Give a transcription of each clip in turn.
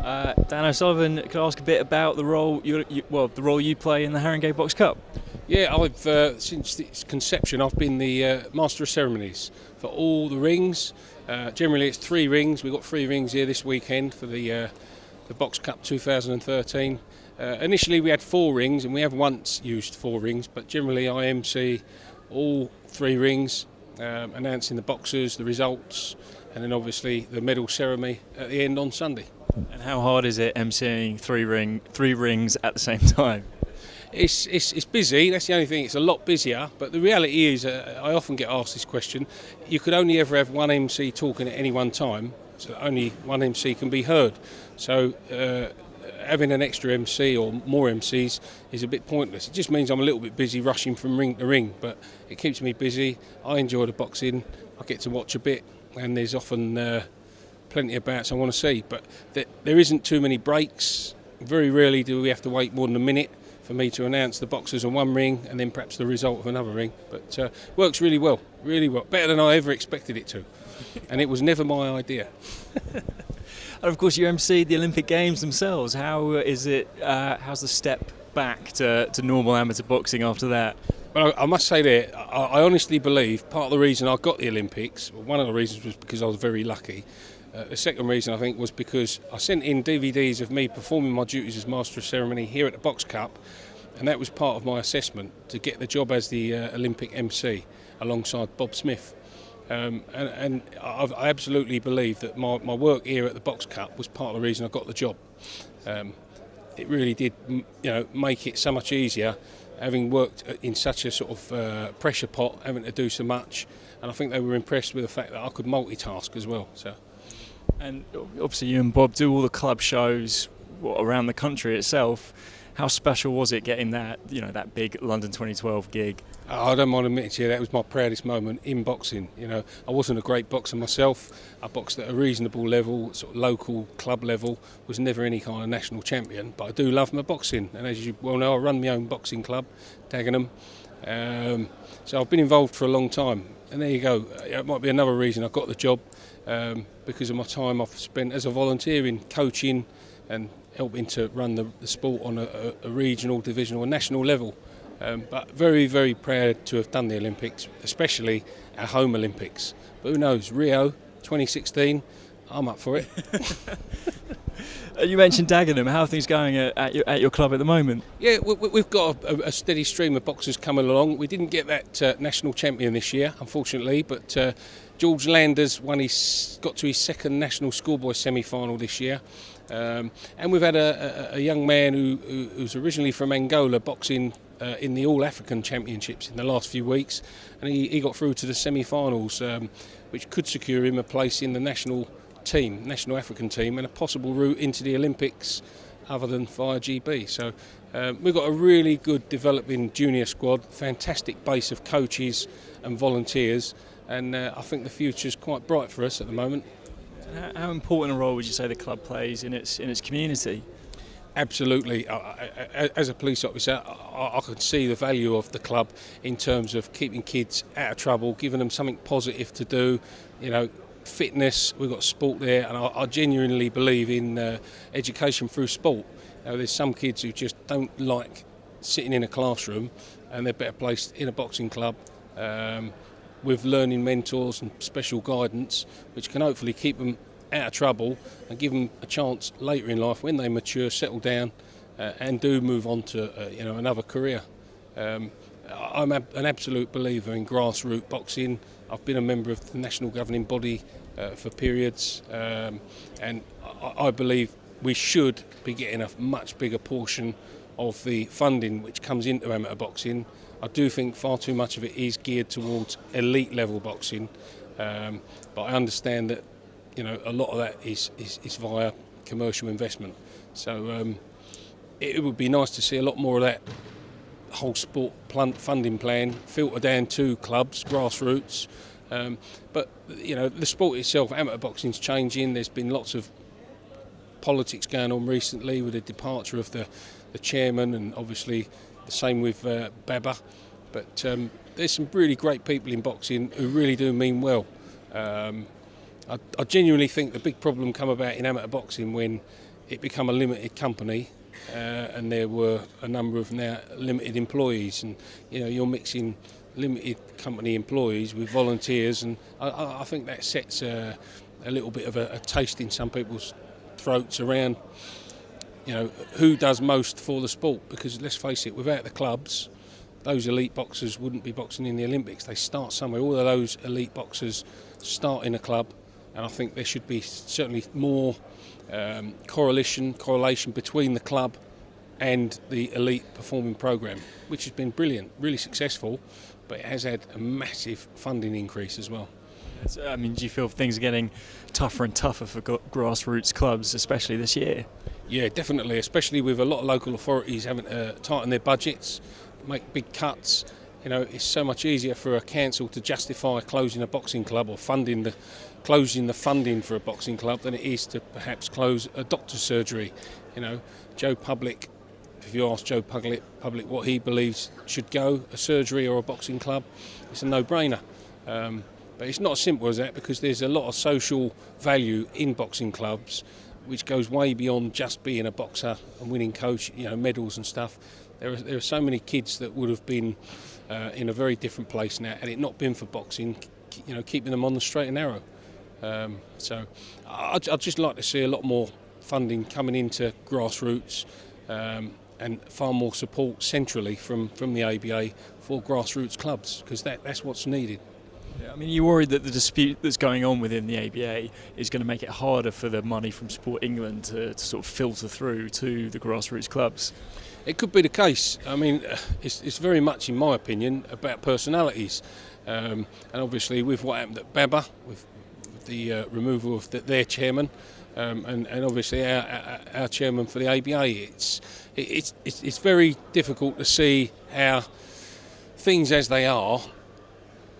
Dan O'Sullivan, could I ask a bit about the role the role you play in the Haringey Box Cup? Yeah, I've since its conception, I've been the Master of Ceremonies for all the rings. Generally, it's 3 rings. We've got 3 rings here this weekend for the Box Cup 2013. Initially, we had 4 rings, and we have once used 4 rings, but generally, I MC all 3 rings, announcing the boxers, the results, and then obviously the medal ceremony at the end on Sunday. And how hard is it emceeing three rings at the same time? It's busy, that's the only thing, it's a lot busier, but the reality is, I often get asked this question, you could only ever have one MC talking at any one time, so only one MC can be heard. So having an extra MC or more MCs is a bit pointless. It just means I'm a little bit busy rushing from ring to ring, but it keeps me busy. I enjoy the boxing, I get to watch a bit, and there's often plenty of bouts I want to see, but there isn't too many breaks. Very rarely do we have to wait more than a minute for me to announce the boxers on one ring and then perhaps the result of another ring. But works really well, better than I ever expected it to, and it was never my idea. And of course, you emceed the Olympic Games themselves. How is it? How's the step back to normal amateur boxing after that? Well, I must say that I honestly believe part of the reason I got the Olympics, one of the reasons was because I was very lucky. The second reason, I think, was because I sent in DVDs of me performing my duties as Master of Ceremony here at the Box Cup, and that was part of my assessment to get the job as the Olympic MC alongside Bob Smith. And I absolutely believe that my work here at the Box Cup was part of the reason I got the job. It really did, make it so much easier, having worked in such a sort of pressure pot, having to do so much, and I think they were impressed with the fact that I could multitask as well. So. And obviously you and Bob do all the club shows around the country itself. How special was it getting that big London 2012 gig? I don't mind admitting to you, that was my proudest moment in boxing. I wasn't a great boxer myself. I boxed at a reasonable level, sort of local club level, was never any kind of national champion, but I do love my boxing, and as you well know, I run my own boxing club, Dagenham. So I've been involved for a long time, and there you go. It might be another reason I got the job, because of my time I've spent as a volunteer in coaching and helping to run the sport on a regional, divisional and national level. But very, very proud to have done the Olympics, especially our home Olympics. But who knows, Rio 2016, I'm up for it. You mentioned Dagenham. How are things going at your club at the moment? Yeah, we've got a steady stream of boxers coming along. We didn't get that national champion this year, unfortunately, but George Landers got to his second national schoolboy semi-final this year. And we've had a young man who's originally from Angola boxing in the All-African Championships in the last few weeks, and he got through to the semi-finals, which could secure him a place in the national African team, and a possible route into the Olympics other than via GB. So we've got a really good developing junior squad, fantastic base of coaches and volunteers, and I think the future's quite bright for us at the moment. How important a role would you say the club plays in its community? Absolutely. As a police officer, I can see the value of the club in terms of keeping kids out of trouble, giving them something positive to do. Fitness, we've got sport there, and I genuinely believe in education through sport. There's some kids who just don't like sitting in a classroom, and they're better placed in a boxing club with learning mentors and special guidance, which can hopefully keep them out of trouble and give them a chance later in life when they mature, settle down, and do move on to another career. I'm an absolute believer in grassroots boxing. I've been a member of the national governing body for periods, and I believe we should be getting a much bigger portion of the funding which comes into amateur boxing. I do think far too much of it is geared towards elite level boxing, but I understand that a lot of that is via commercial investment. So it would be nice to see a lot more of that whole sport funding plan filter down to clubs, grassroots. But the sport itself, amateur boxing's changing. There's been lots of politics going on recently with the departure of the chairman, and obviously the same with Baba. But there's some really great people in boxing who really do mean well. I genuinely think the big problem come about in amateur boxing when it become a limited company, and there were a number of now limited employees, and you're mixing limited company employees with volunteers, and I think that sets a little bit of a taste in some people's throats around who does most for the sport. Because let's face it, without the clubs, those elite boxers wouldn't be boxing in the Olympics. They start somewhere. All of those elite boxers start in a club, and I think there should be certainly more correlation between the club and the elite performing programme, which has been brilliant, really successful, but it has had a massive funding increase as well. So, I mean, do you feel things are getting tougher and tougher for grassroots clubs, especially this year? Yeah, definitely, especially with a lot of local authorities having to tighten their budgets, make big cuts. It's so much easier for a council to justify closing a boxing club or closing the funding for a boxing club than it is to perhaps close a doctor's surgery. Joe Public, if you ask Joe Public what he believes should go, a surgery or a boxing club, it's a no-brainer. But it's not as simple as that, because there's a lot of social value in boxing clubs, which goes way beyond just being a boxer and winning medals and stuff. There are so many kids that would have been in a very different place now had it not been for boxing, keeping them on the straight and narrow. So I'd just like to see a lot more funding coming into grassroots, and far more support centrally from the ABA for grassroots clubs, because that's what's needed. Yeah, I mean, you worried that the dispute that's going on within the ABA is going to make it harder for the money from Sport England to sort of filter through to the grassroots clubs? It could be the case. I mean, it's very much, in my opinion, about personalities. And obviously with what happened at BABA, with the removal of their chairman, and obviously our chairman for the ABA, it's very difficult to see how things as they are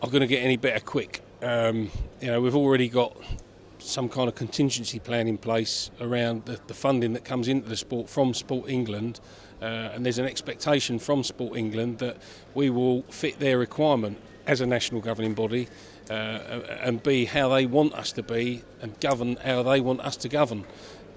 going to get any better quick. We've already got some kind of contingency plan in place around the funding that comes into the sport from Sport England, and there's an expectation from Sport England that we will fit their requirement as a national governing body, and be how they want us to be and govern how they want us to govern.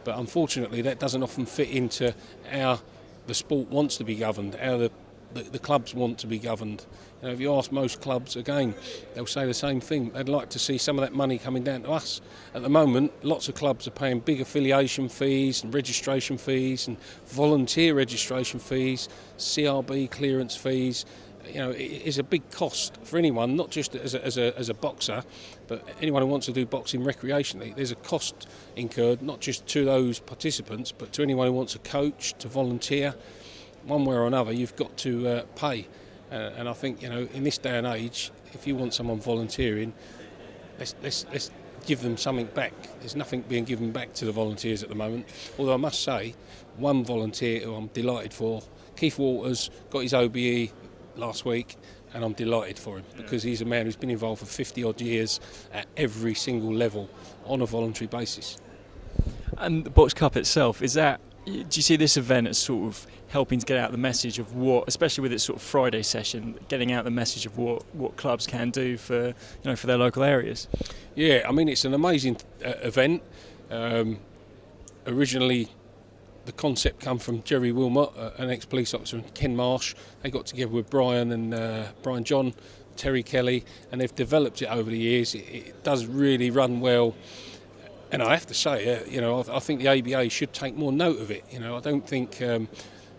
But unfortunately that doesn't often fit into how the sport wants to be governed, how the clubs want to be governed. If you ask most clubs, again, they'll say the same thing. They'd like to see some of that money coming down to us. At the moment, lots of clubs are paying big affiliation fees and registration fees and volunteer registration fees, CRB clearance fees. It is a big cost for anyone, not just as a boxer, but anyone who wants to do boxing recreationally. There's a cost incurred, not just to those participants, but to anyone who wants to coach, to volunteer. One way or another, you've got to pay. And I think, in this day and age, if you want someone volunteering, let's give them something back. There's nothing being given back to the volunteers at the moment. Although I must say, one volunteer who I'm delighted for, Keith Waters, got his OBE last week, and I'm delighted for him, because he's a man who's been involved for 50 odd years at every single level on a voluntary basis. And the Box Cup itself, do you see this event as sort of helping to get out the message of what, especially with its sort of Friday session, getting out the message of what clubs can do for for their local areas? Yeah, I mean, it's an amazing event. Originally, the concept come from Jerry Wilmot, an ex-police officer, and Ken Marsh. They got together with Brian and Brian John, Terry Kelly, and they've developed it over the years. It does really run well. And I have to say, I think the ABA should take more note of it. I don't think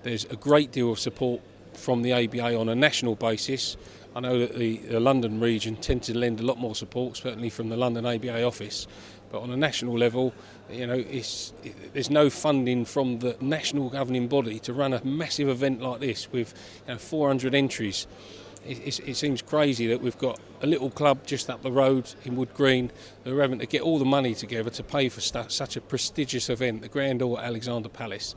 there's a great deal of support from the ABA on a national basis. I know that the London region tend to lend a lot more support, certainly from the London ABA office. But on a national level, there's no funding from the national governing body to run a massive event like this with 400 entries. It seems crazy that we've got a little club just up the road in Wood Green who are having to get all the money together to pay for such a prestigious event, the Grand Hall at Alexander Palace,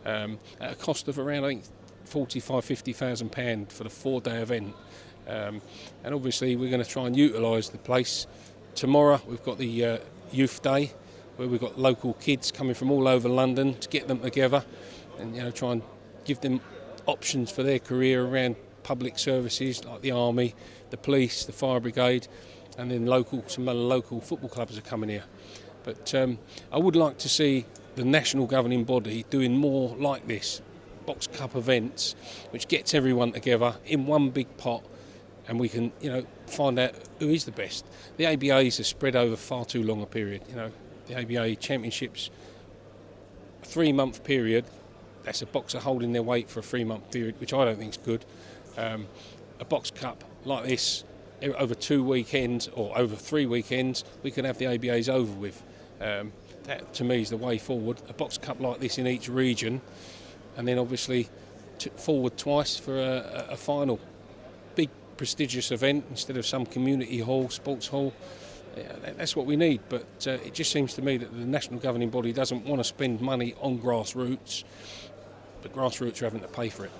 at a cost of around, I think, £45,000-50,000 for the 4-day event. And obviously we're going to try and utilise the place. Tomorrow we've got the Youth Day, where we've got local kids coming from all over London to get them together and try and give them options for their career around public services like the army, the police, the fire brigade, and then some other local football clubs are coming here. But I would like to see the national governing body doing more like this, Box Cup events, which gets everyone together in one big pot, and we can, find out who is the best. The ABAs are spread over far too long a period. The ABA Championships, a 3-month period. That's a boxer holding their weight for a 3-month period, which I don't think is good. A Box Cup like this, over 2 weekends or over 3 weekends, we can have the ABAs over with. That to me is the way forward. A Box Cup like this in each region, and then obviously forward twice for a final. Big prestigious event instead of some community hall, sports hall. Yeah, that's what we need, but it just seems to me that the national governing body doesn't want to spend money on grassroots, but grassroots are having to pay for it.